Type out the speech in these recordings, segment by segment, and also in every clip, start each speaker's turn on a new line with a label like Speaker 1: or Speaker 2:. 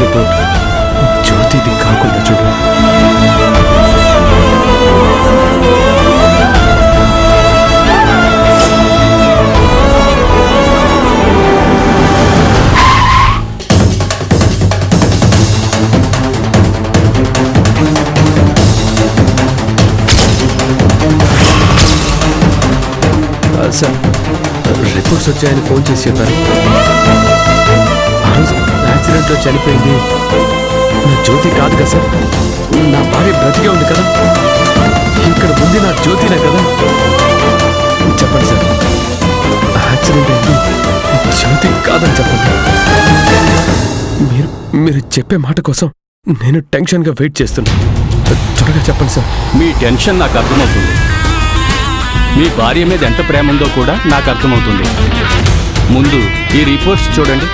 Speaker 1: Report జ్యోతిది కాకుండా చూడు. Sir, reports వచ్చాయని ఫోన్ చేసి చెప్పారు. ఆ రోజు యాక్సిడెంట్లో చనిపోయింది నా జ్యోతి కాదు కదా సార్, నా భార్య బ్రతికే ఉంది కదా, ఇక్కడ ఉంది నా జ్యోతినే కదా. చెప్పండి సార్, యాక్సిడెంట్ అయింది జ్యోతి కాదని చెప్పండి. మీరు చెప్పే మాట కోసం నేను టెన్షన్గా వెయిట్ చేస్తున్నా. త్వరగా చెప్పండి సార్.
Speaker 2: మీ టెన్షన్ నాకు అర్థమవుతుంది. మీ భార్య మీద ఎంత ప్రేమ ఉందో కూడా నాకు అర్థమవుతుంది. ముందు ఈ రిపోర్ట్స్ చూడండి.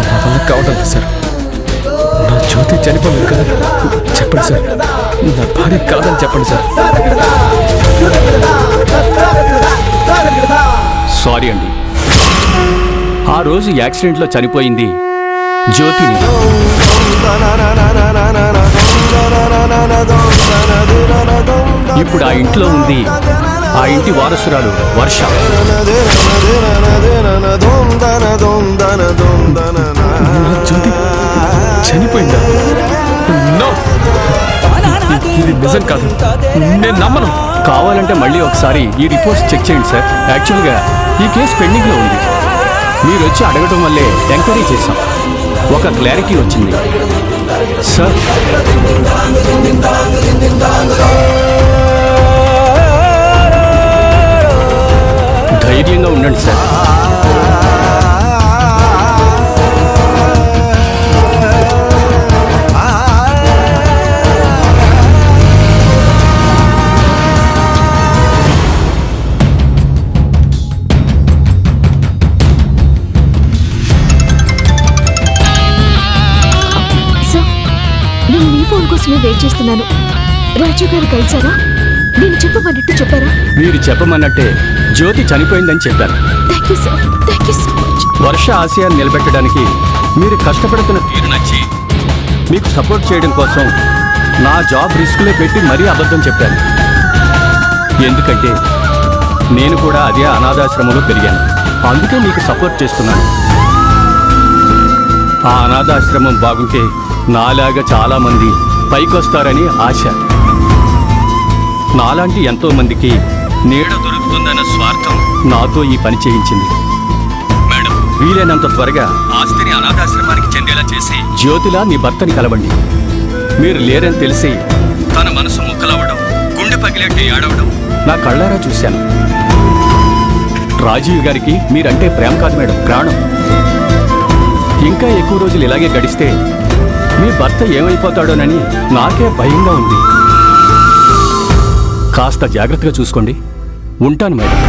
Speaker 1: నా వల్ల కావడం సార్, నా జ్యోతి చనిపోలేదు కదా. చెప్పండి సార్, నా భార్య కాదని చెప్పండి సార్.
Speaker 2: సారీ అండి, ఆ రోజు యాక్సిడెంట్లో చనిపోయింది జ్యోతిని. ఇప్పుడు ఆ ఇంట్లో ఉంది ఆ ఇంటి వారసురాలు వర్ష.
Speaker 1: జ్యోతి చనిపోయిందా? ఇది నిజం కాదు, నేను నమ్మను.
Speaker 2: కావాలంటే మళ్ళీ ఒకసారి ఈ రిపోర్ట్స్ చెక్ చేయండి సార్. యాక్చువల్గా ఈ కేసు పెండింగ్లో ఉంది. మీరు వచ్చి అడగటం వల్లే ఎంక్వైరీ చేశాం. ఒక క్లారిటీ వచ్చింది సార్. ధైర్యంగా ఉండండి సార్.
Speaker 3: కోసమే వెయిట్ చేస్తున్నాను. రాజు గారు కలిసారా? నేను చెప్పమన్నట్టు చెప్పారా?
Speaker 2: మీరు చెప్పమన్నట్టే జ్యోతి చనిపోయిందని చెప్పారు.
Speaker 3: Thank you sir, thank you so much.
Speaker 2: Varsha ఆశయాన్ని నిలబెట్టడానికి మీరు కష్టపడుతున్న తీరు నచ్చి మీకు సపోర్ట్ చేయడం కోసం నా జాబ్ రిస్క్లో పెట్టి మరీ అబద్ధం చెప్పాను. ఎందుకంటే నేను కూడా అదే అనాథాశ్రమంలో పెరిగాను. అందుకే మీకు సపోర్ట్ చేస్తున్నాను. ఆ అనాథాశ్రమం బాగుంటే నాలాగా చాలామంది పైకొస్తారని ఆశ. నాలాంటి ఎంతో మందికి నీడ దొరుకుతుందన్న స్వార్థం నాతో ఈ పని చేయించింది. మేడం, వీలైనంత త్వరగా ఆస్తిని అనాథాశ్రమానికి చెందేలా చేసి జ్యోతిలా నీ భర్తని కలవండి. మీరు లేరని తెలిసి తన మనసు ముక్కలవ్వడం, గుండె పగిలేట్టు ఏడవడం నా కళ్ళారా చూశాను. రాజీవ్ గారికి మీరంటే ప్రేమ కాదు మేడం, ప్రాణం. ఇంకా ఎక్కువ రోజులు ఇలాగే గడిస్తే మీ భర్త ఏమైపోతాడోనని నాకే భయంగా ఉంది. కాస్త జాగ్రత్తగా చూసుకోండి. ఉంటాను మేడం.